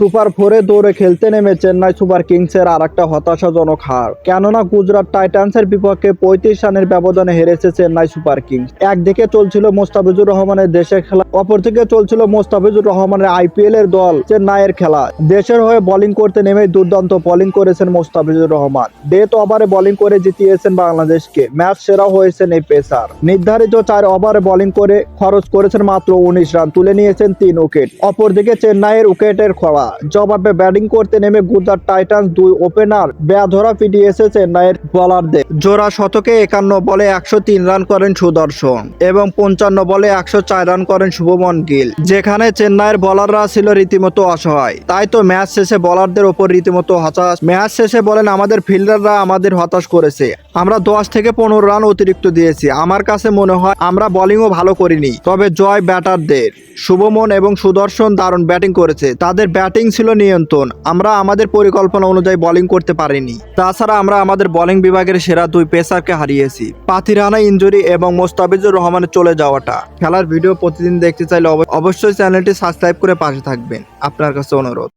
Super 4-এ দৌড়ে খেলতে নেমে চেন্নাই সুপার কিংসের আরেকটা হতাশাজনক হার। কেননা গুজরাট টাইটান্সের বিপক্ষে 35 রানের ব্যবধানে হেরেছে চেন্নাই সুপার কিংস। একদিকে চলছিল মোস্তাফিজুর রহমানের দেশের খেলা, অপরদিকে চলছিল মোস্তাফিজুর রহমানের আইপিএল এর দল চেন্নাইয়ের খেলা। দেশের হয়ে বোলিং করতে নেমে দুর্দান্ত বোলিং করেছেন মোস্তাফিজুর রহমান। ডেথ ওভারে বোলিং করে জিতিয়েছেন বাংলাদেশকে। ম্যাচ সেরা হয়েছেন এই পেসার। নির্ধারিত 4 ওভারে বোলিং করে খরচ করেছেন মাত্র 19 রান, তুলে নিয়েছেন 3 উইকেট। অপরদিকে চেন্নাইয়ের উইকেটের খরা জবাবে ব্যাটিং করতে নেমে গুজরাট টাইটান্স 2 ওপেনার বেয়াধরা পিটিয়েছে চেন্নাইয়ের বোলারদের। জোড়া শতকে 51 বলে 103 রান করেন সুদর্শন এবং 55 বলে 104 রান করেন শুভমন গিল, যেখানে চেন্নাইয়ের বোলাররা ছিল রীতিমতো অসহায়। তাই তো ম্যাচ শেষে বোলারদের ওপর রীতিমতো হতাশ। ম্যাচ শেষে বলেন, আমাদের ফিল্ডাররা আমাদের হতাশ করেছে। আমরা 10 থেকে 15 রান অতিরিক্ত দিয়েছি। আমার কাছে মনে হয় আমরা বোলিংও ভালো করিনি, তবে জয় ব্যাটারদের। শুভমন এবং সুদর্শন দারুণ ব্যাটিং করেছে, তাদের ব্যাটিং ছিল নিয়ন্ত্রণ। আমরা আমাদের পরিকল্পনা অনুযায়ী বোলিং করতে পারিনি। তাছাড়া আমরা আমাদের বোলিং বিভাগের সেরা 2 পেসারকে হারিয়েছি। পাতিরানা ইনজুরি এবং মোস্তাফিজুর রহমানের চলে যাওয়াটা। খেলার ভিডিও প্রতিদিন দেখতে চাইলে অবশ্যই চ্যানেলটি সাবস্ক্রাইব করে পাশে থাকবেন। আপনার কাছে অনুরোধ।